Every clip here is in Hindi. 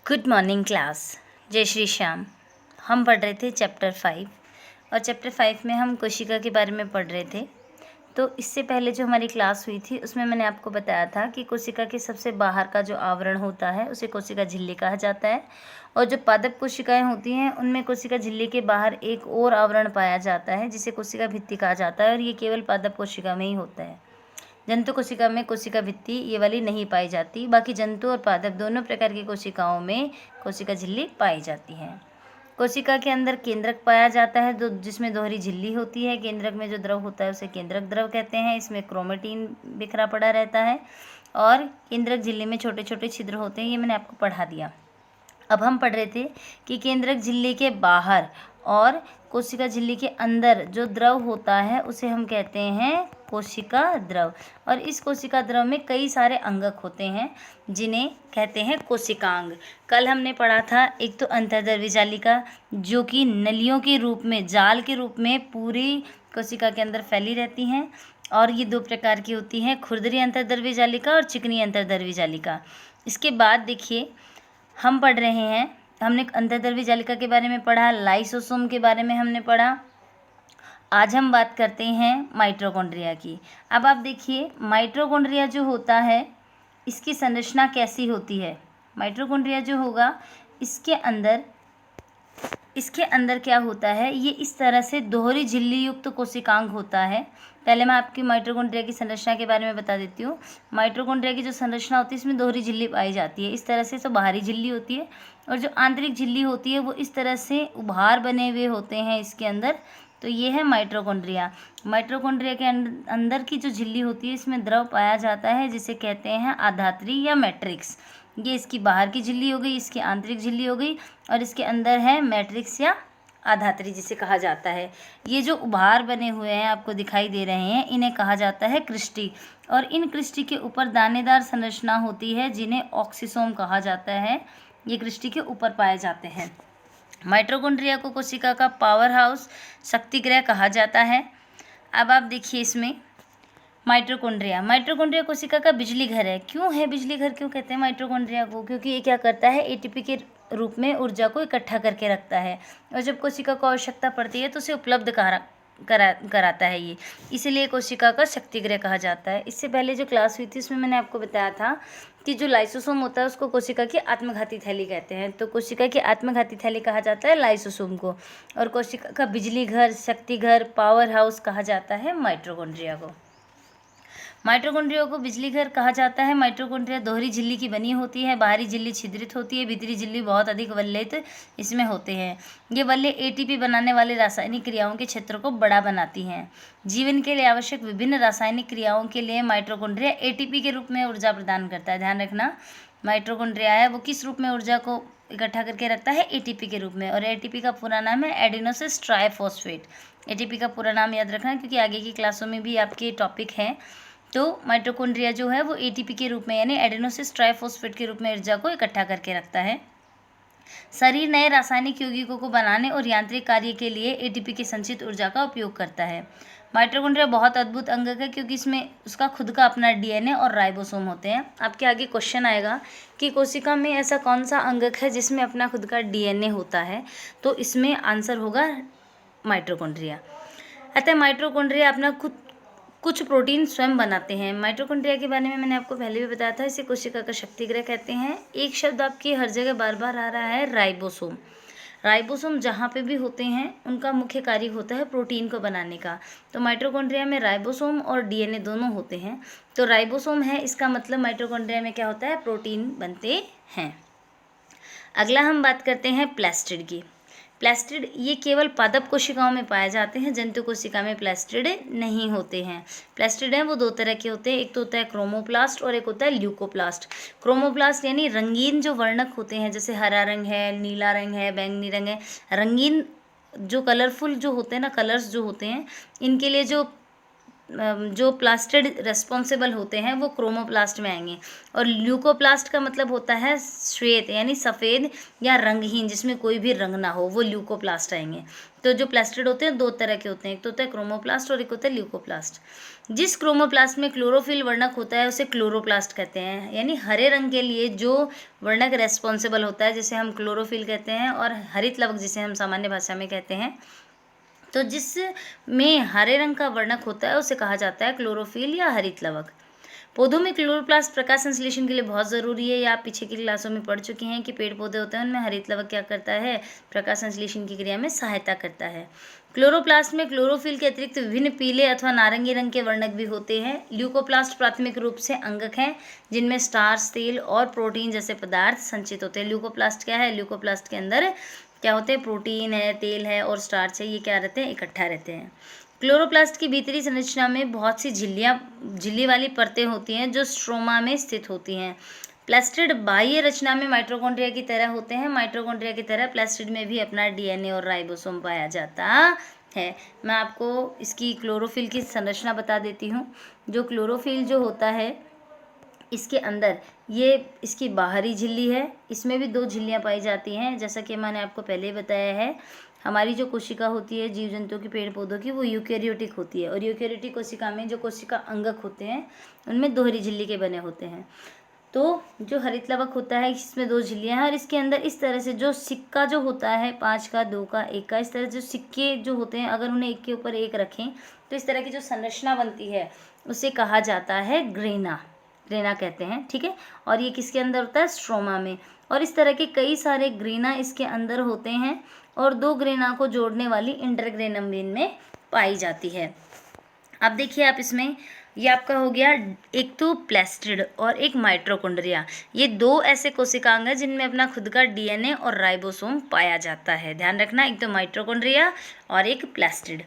Good morning class. जय श्री श्याम। हम पढ़ रहे थे चैप्टर 5 और चैप्टर 5 में हम कोशिका के बारे में पढ़ रहे थे। तो इससे पहले जो हमारी क्लास हुई थी उसमें मैंने आपको बताया था कि कोशिका के सबसे बाहर का जो आवरण होता है उसे कोशिका झिल्ली कहा जाता है, और जो पादप कोशिकाएं होती हैं उनमें कोशिका झिल्ली के बाहर एक और आवरण पाया जाता है जिसे कोशिका भित्ति कहा जाता है, और ये केवल पादप कोशिका में ही होता है। जंतु कोशिका में कोशिका भित्ति ये वाली नहीं पाई जाती, बाकी जंतु और पादप दोनों प्रकार की कोशिकाओं में कोशिका झिल्ली पाई जाती है। कोशिका के अंदर केंद्रक पाया जाता है जिसमें दोहरी झिल्ली होती है। केंद्रक में जो द्रव होता है उसे केंद्रक द्रव कहते हैं। इसमें क्रोमेटिन बिखरा पड़ा रहता है और केंद्रक झिल्ली में छोटे छोटे छिद्र होते हैं, ये मैंने आपको पढ़ा दिया। अब हम पढ़ रहे थे कि केंद्रक झिल्ली के बाहर और कोशिका झिल्ली के अंदर जो द्रव होता है उसे हम कहते हैं कोशिका द्रव, और इस कोशिका द्रव में कई सारे अंगक होते हैं जिन्हें कहते हैं कोशिकांग। कल हमने पढ़ा था एक तो अंतर्द्रव्य जालिका जो कि नलियों के रूप में, जाल के रूप में पूरी कोशिका के अंदर फैली रहती हैं, और ये दो प्रकार की होती हैं, खुरदरी अंतर्द्रव्य जालिका और चिकनी अंतर्द्रव्य जालिका। इसके बाद देखिए हम पढ़ रहे हैं, हमने अंतर्द्रव्य जालिका के बारे में पढ़ा, लाइसोसोम के बारे में हमने पढ़ा। आज हम बात करते हैं माइटोकॉन्ड्रिया की। अब आप देखिए माइटोकॉन्ड्रिया जो होता है इसकी संरचना कैसी होती है। माइटोकॉन्ड्रिया जो होगा इसके अंदर क्या होता है, ये इस तरह से दोहरी झिल्ली युक्त कोशिकांग होता है। पहले मैं आपकी माइटोकॉन्ड्रिया की संरचना के बारे में बता देती हूँ। माइटोकॉन्ड्रिया की जो संरचना होती है इसमें दोहरी झिल्ली पाई जाती है। इस तरह से तो बाहरी झिल्ली होती है, और जो आंतरिक झिल्ली होती है वो इस तरह से उभार बने हुए होते हैं इसके अंदर। तो ये है माइटोकॉन्ड्रिया। माइटोकॉन्ड्रिया के अंदर की जो झिल्ली होती है इसमें द्रव पाया जाता है जिसे कहते हैं आधात्री या मैट्रिक्स। ये इसकी बाहर की झिल्ली हो गई, इसकी आंतरिक झिल्ली हो गई, और इसके अंदर है मैट्रिक्स या आधात्री जिसे कहा जाता है। ये जो उभार बने हुए हैं आपको दिखाई दे रहे हैं इन्हें कहा जाता है क्रिस्टी, और इन क्रिस्टी के ऊपर दानेदार संरचना होती है जिन्हें ऑक्सीसोम कहा जाता है। ये क्रिस्टी के ऊपर पाए जाते हैं। माइटोकॉन्ड्रिया को कोशिका का पावर हाउस, शक्तिगृह कहा जाता है। अब आप देखिए इसमें माइटोकॉन्ड्रिया कोशिका का बिजली घर है। क्यों है बिजली घर, क्यों कहते हैं माइटोकॉन्ड्रिया को? क्योंकि ये क्या करता है, एटीपी के रूप में ऊर्जा को इकट्ठा करके रखता है, और जब कोशिका को आवश्यकता पड़ती है तो उसे उपलब्ध कराता है ये, इसलिए कोशिका का शक्तिगृह कहा जाता है। इससे पहले जो क्लास हुई थी उसमें मैंने आपको बताया था कि जो लाइसोसोम होता है उसको कोशिका की आत्मघाती थैली कहते हैं। तो कोशिका की आत्मघाती थैली कहा जाता है लाइसोसोम को, और कोशिका का बिजली घर, शक्ति घर, पावर हाउस कहा जाता है माइटोकॉन्ड्रिया को। माइटोकॉन्ड्रिया को बिजली घर कहा जाता है। माइटोकॉन्ड्रिया दोहरी झिल्ली की बनी होती है। बाहरी झिल्ली छिद्रित होती है, भीतरी झिल्ली बहुत अधिक वल्लित इसमें होते हैं। ये वल्ले एटीपी बनाने वाले रासायनिक क्रियाओं के क्षेत्र को बड़ा बनाती हैं। जीवन के लिए आवश्यक विभिन्न रासायनिक क्रियाओं के लिए माइटोकॉन्ड्रिया एटीपी के रूप में ऊर्जा प्रदान करता है। ध्यान रखना, माइटोकॉन्ड्रिया है वो किस रूप में ऊर्जा को इकट्ठा करके रखता है, एटीपी के रूप में, और एटीपी का पूरा नाम है एडिनोसिस ट्राइफॉस्फेट। एटीपी का पूरा नाम याद रखना क्योंकि आगे की क्लासों में भी आपके टॉपिक हैं। तो माइटोकॉन्ड्रिया जो है वो एटीपी के रूप में यानी एडेनोसिस ट्राइफॉस्फेट के रूप में ऊर्जा को इकट्ठा करके रखता है। शरीर नए रासायनिक यौगिकों को बनाने और यांत्रिक कार्य के लिए एटीपी की संचित ऊर्जा का उपयोग करता है। माइटोकॉन्ड्रिया बहुत अद्भुत अंगक है क्योंकि इसमें उसका खुद का अपना डीएनए और राइबोसोम होते हैं। आपके आगे क्वेश्चन आएगा कि कोशिका में ऐसा कौन सा अंगक है जिसमें अपना खुद का डीएनए होता है, तो इसमें आंसर होगा माइटोकॉन्ड्रिया। अतः माइटोकॉन्ड्रिया अपना कुछ प्रोटीन स्वयं बनाते हैं। माइटोकॉन्ड्रिया के बारे में मैंने आपको पहले भी बताया था, इसे कोशिका का शक्तिगृह कहते हैं। एक शब्द आपकी हर जगह बार बार आ रहा है, राइबोसोम। राइबोसोम जहाँ पे भी होते हैं उनका मुख्य कार्य होता है प्रोटीन को बनाने का। तो माइटोकॉन्ड्रिया में राइबोसोम और डीएनए दोनों होते हैं। तो राइबोसोम है, इसका मतलब माइटोकॉन्ड्रिया में क्या होता है, प्रोटीन बनते हैं। अगला हम बात करते हैं प्लास्टिड की। प्लास्टिड ये केवल पादप कोशिकाओं में पाए जाते हैं, जंतु कोशिका में प्लास्टिड नहीं होते हैं। प्लास्टिड हैं वो दो तरह के होते हैं, एक तो होता है क्रोमोप्लास्ट और एक होता है ल्यूकोप्लास्ट। क्रोमोप्लास्ट यानी रंगीन जो वर्णक होते हैं, जैसे हरा रंग है, नीला रंग है, बैंगनी रंग है, रंगीन जो कलरफुल जो होते हैं ना, कलर्स जो होते हैं, इनके लिए जो जो प्लास्टिड रेस्पॉन्सिबल होते हैं वो क्रोमोप्लास्ट में आएंगे, और ल्यूकोप्लास्ट का मतलब होता है श्वेत यानी सफ़ेद या रंगहीन, जिसमें कोई भी रंग ना हो, वो ल्यूकोप्लास्ट आएंगे। तो जो प्लास्टिड होते हैं दो तरह के होते हैं, एक तो होता है क्रोमोप्लास्ट और एक होता है ल्यूकोप्लास्ट। जिस क्रोमोप्लास्ट में क्लोरोफिल वर्णक होता है उसे क्लोरोप्लास्ट कहते हैं, यानी हरे रंग के लिए जो वर्णक रेस्पॉन्सिबल होता है जिसे हम क्लोरोफिल कहते हैं, और हरित लवक जिसे हम सामान्य भाषा में कहते हैं। तो जिसमें हरे रंग का वर्णक होता है उसे कहा जाता है क्लोरोफिल या हरित लवक। पौधों में क्लोरोप्लास्ट प्रकाश संश्लेषण के लिए बहुत ज़रूरी है। या आप पीछे की क्लासों में पढ़ चुके हैं कि पेड़ पौधे होते हैं उनमें हरित लवक क्या करता है, प्रकाश संश्लेषण की क्रिया में सहायता करता है। क्लोरोप्लास्ट में क्लोरोफिल के अतिरिक्त विभिन्न पीले अथवा नारंगी रंग के वर्णक भी होते हैं। ल्यूकोप्लास्ट प्राथमिक रूप से अंगक हैं जिनमें स्टार्च, तेल और प्रोटीन जैसे पदार्थ संचित होते हैं। ल्यूकोप्लास्ट क्या है, ल्यूकोप्लास्ट के अंदर क्या होते हैं, प्रोटीन है, तेल है और स्टार्च है, ये क्या रहते हैं, इकट्ठा रहते हैं। क्लोरोप्लास्ट की भीतरी संरचना में बहुत सी झिल्ली वाली परतें होती हैं जो स्ट्रोमा में स्थित होती हैं। प्लास्टिड बाह्य रचना में माइटोकॉन्ड्रिया की तरह होते हैं। माइटोकॉन्ड्रिया की तरह प्लास्टिड में भी अपना डीएनए और राइबोसोम पाया जाता है। मैं आपको इसकी क्लोरोफिल की संरचना बता देती हूँ। जो क्लोरोफिल जो होता है इसके अंदर ये इसकी बाहरी झिल्ली है, इसमें भी 2 झिल्लियाँ पाई जाती हैं। जैसा कि मैंने आपको पहले ही बताया है, हमारी जो कोशिका होती है जीव जंतुओं की, पेड़ पौधों की, वो यूकेरियोटिक होती है, और यूकेरियोटिक कोशिका में जो कोशिका अंगक होते हैं उनमें दोहरी झिल्ली के बने होते हैं। तो जो हरित लवक होता है इसमें 2 झिल्लियाँ हैं, और इसके अंदर इस तरह से जो सिक्का जो होता है 5 का, 2 का, 1 का, इस तरह जो सिक्के जो होते हैं अगर उन्हें एक के ऊपर एक रखें तो इस तरह की जो संरचना बनती है उसे कहा जाता है ग्रेना कहते हैं, ठीक है। और ये किसके अंदर होता है, स्ट्रोमा में। और इस तरह के कई सारे ग्रेना इसके अंदर होते हैं, और 2 ग्रेना को जोड़ने वाली इंटरग्रेनम वेन में पाई जाती है। अब देखिए आप इसमें, ये आपका हो गया एक तो प्लास्टिड और एक माइटोकॉन्ड्रिया, ये 2 ऐसे कोशिकांग हैं जिनमें अपना खुद का डीएनए और राइबोसोम पाया जाता है। ध्यान रखना, एक तो माइटोकॉन्ड्रिया और एक प्लास्टिड।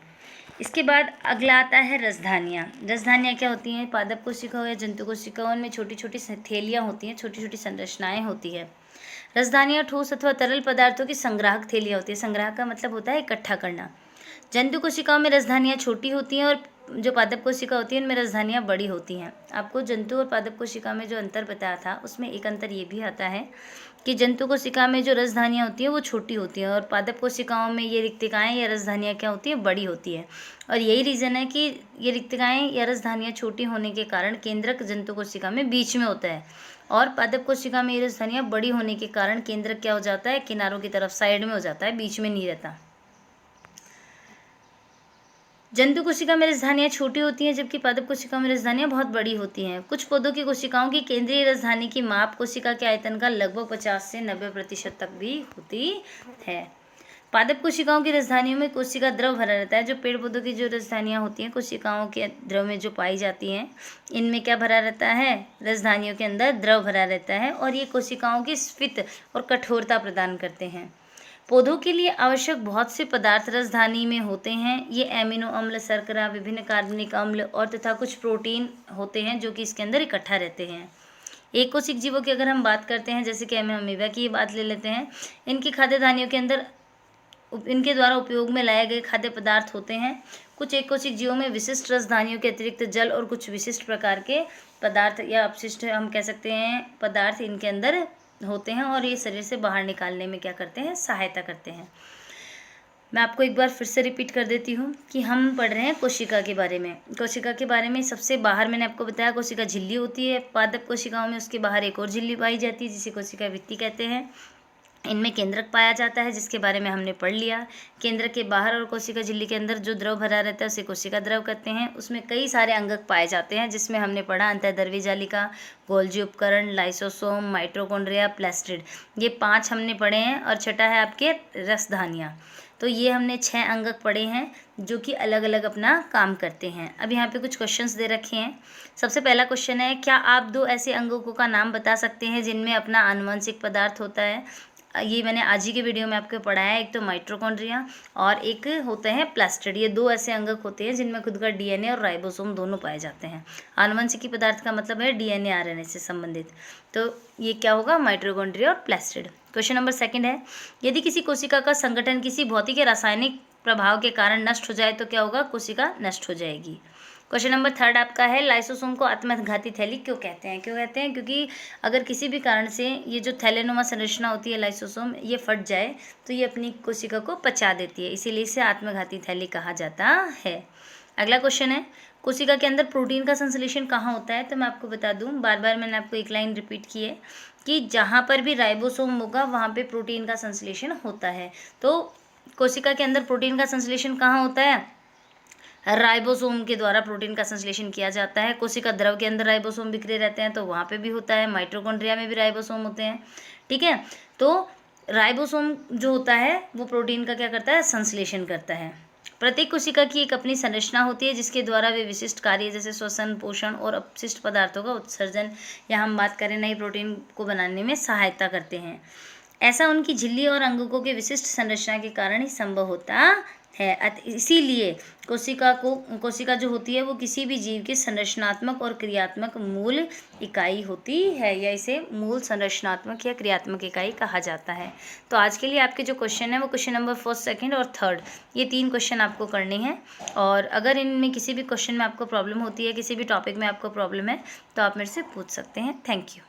इसके बाद अगला आता है रसधानियाँ। रसधानियाँ क्या होती हैं, पादप कोशिकाओं या जंतु कोशिकाओं में छोटी छोटी थैलियाँ होती हैं, छोटी छोटी संरचनाएं होती है। रसधानियाँ ठोस अथवा तरल पदार्थों की संग्राहक थैलियाँ होती है। संग्राहक का मतलब होता है इकट्ठा करना। जंतु कोशिकाओं में रसधानियाँ छोटी होती हैं, और जो पादप कोशिका होती है उनमें रसधानियाँ बड़ी होती हैं। आपको जंतु और पादप कोशिका में जो अंतर बताया था उसमें एक अंतर ये भी आता है कि जंतु कोशिका में जो रसधानियाँ होती हैं वो छोटी होती हैं, और पादप कोशिकाओं में ये रिक्तिकाएँ या रसधानियाँ क्या होती हैं, बड़ी होती है। और यही रीज़न है कि ये रिक्तिकाएँ या रसधानियाँ छोटी होने के कारण केंद्रक जंतु कोशिका में बीच में होता है, और पादप कोशिका में ये रसधानियाँ बड़ी होने के कारण केंद्रक क्या हो जाता है, किनारों की तरफ साइड में हो जाता है, बीच में नहीं रहता। जंतु कोशिका में रसधानियाँ छोटी होती हैं जबकि पादप कोशिका में रसधानियाँ बहुत बड़ी होती हैं। कुछ पौधों की कोशिकाओं की केंद्रीय रसधानी की माप कोशिका के आयतन का लगभग 50 से 90% तक भी होती है। पादप कोशिकाओं की रसधानियों में कोशिका द्रव भरा रहता है। जो पेड़ पौधों की जो रसधानियाँ होती हैं कोशिकाओं के द्रव में जो पाई जाती हैं, इनमें क्या भरा रहता है, रसधानियों के अंदर द्रव भरा रहता है, और ये कोशिकाओं की स्फीत और कठोरता प्रदान करते हैं। पौधों के लिए आवश्यक बहुत से पदार्थ रसधानी में होते हैं। ये एमिनो अम्ल, शर्करा, विभिन्न कार्बनिक अम्ल और तथा कुछ प्रोटीन होते हैं जो कि इसके अंदर इकट्ठा रहते हैं। एक कोशिक जीवों की अगर हम बात करते हैं, जैसे कि अमीबा की बात ले लेते हैं, इनकी खाद्य धानियों के अंदर इनके द्वारा उपयोग में लाए गए खाद्य पदार्थ होते हैं। कुछ एक कोशिक जीवों में विशिष्ट रसधानियों के अतिरिक्त जल और कुछ विशिष्ट प्रकार के पदार्थ या अपशिष्ट हम कह सकते हैं पदार्थ इनके अंदर होते हैं, और ये शरीर से बाहर निकालने में क्या करते हैं, सहायता करते हैं। मैं आपको एक बार फिर से रिपीट कर देती हूँ कि हम पढ़ रहे हैं कोशिका के बारे में। कोशिका के बारे में सबसे बाहर मैंने आपको बताया कोशिका झिल्ली होती है। पादप कोशिकाओं में उसके बाहर एक और झिल्ली पाई जाती है जिसे कोशिका भित्ति कहते हैं। इनमें केंद्रक पाया जाता है जिसके बारे में हमने पढ़ लिया। केंद्रक के बाहर और कोशिका झिल्ली के अंदर जो द्रव भरा रहता है उसे कोशिका द्रव कहते हैं। उसमें कई सारे अंगक पाए जाते हैं जिसमें हमने पढ़ा अंतःद्रव्य जालिका, गोल्जी उपकरण, लाइसोसोम, माइटोकॉन्ड्रिया, प्लास्टिड, ये 5 हमने पढ़े हैं। और छठा है आपके रसधानियाँ। तो ये हमने 6 अंगक पढ़े हैं जो कि अलग अलग अपना काम करते हैं। अब यहाँ पे कुछ क्वेश्चंस दे रखे हैं। सबसे पहला क्वेश्चन है, क्या आप 2 ऐसे अंगकों का नाम बता सकते हैं जिनमें अपना आनुवंशिक पदार्थ होता है। ये मैंने आज ही के वीडियो में आपको पढ़ाया है। एक तो माइटोकॉन्ड्रिया और एक होते हैं प्लास्टिड। ये 2 ऐसे अंगक होते हैं जिनमें खुद का डीएनए और राइबोसोम दोनों पाए जाते हैं। आनुवंशिकी पदार्थ का मतलब है डीएनए आरएनए से संबंधित। तो ये क्या होगा, माइटोकॉन्ड्रिया और प्लास्टिड। क्वेश्चन नंबर 2 है, यदि किसी कोशिका का संगठन किसी भौतिक या रासायनिक प्रभाव के कारण नष्ट हो जाए तो क्या होगा, कोशिका नष्ट हो जाएगी। क्वेश्चन नंबर 3 आपका है, लाइसोसोम को आत्मघाती थैली क्यों कहते हैं? क्यों कहते हैं? क्योंकि अगर किसी भी कारण से ये जो थैलेनुमा संरचना होती है लाइसोसोम, ये फट जाए तो ये अपनी कोशिका को पचा देती है, इसीलिए इसे आत्मघाती थैली कहा जाता है। अगला क्वेश्चन है, कोशिका के अंदर प्रोटीन का संश्लेषण कहाँ होता है? तो मैं आपको बता दूं, बार बार मैंने आपको एक लाइन रिपीट की है कि जहाँ पर भी राइबोसोम होगा वहाँ पे प्रोटीन का संश्लेषण होता है। तो कोशिका के अंदर प्रोटीन का संश्लेषण कहाँ होता है? राइबोसोम के द्वारा प्रोटीन का संश्लेषण किया जाता है। कोशिका द्रव के अंदर राइबोसोम बिखरे रहते हैं तो वहाँ पे भी होता है। माइटोकॉन्ड्रिया में भी राइबोसोम होते हैं, ठीक है। तो राइबोसोम जो होता है वो प्रोटीन का क्या करता है? संश्लेषण करता है। प्रत्येक कोशिका की एक अपनी संरचना होती है जिसके द्वारा वे विशिष्ट कार्य जैसे श्वसन, पोषण और अपशिष्ट पदार्थों का उत्सर्जन, या हम बात करें नई प्रोटीन को बनाने में सहायता करते हैं। ऐसा उनकी झिल्ली और अंगकों के विशिष्ट संरचना के कारण ही संभव होता है। इसीलिए कोशिका जो होती है वो किसी भी जीव की संरचनात्मक और क्रियात्मक मूल इकाई होती है, या इसे मूल संरचनात्मक या क्रियात्मक इकाई कहा जाता है। तो आज के लिए आपके जो क्वेश्चन है वो क्वेश्चन नंबर 1, 2 और 3, ये 3 क्वेश्चन आपको करने हैं। और अगर इनमें किसी भी क्वेश्चन में आपको प्रॉब्लम होती है, किसी भी टॉपिक में आपको प्रॉब्लम है, तो आप मेरे से पूछ सकते हैं। Thank you.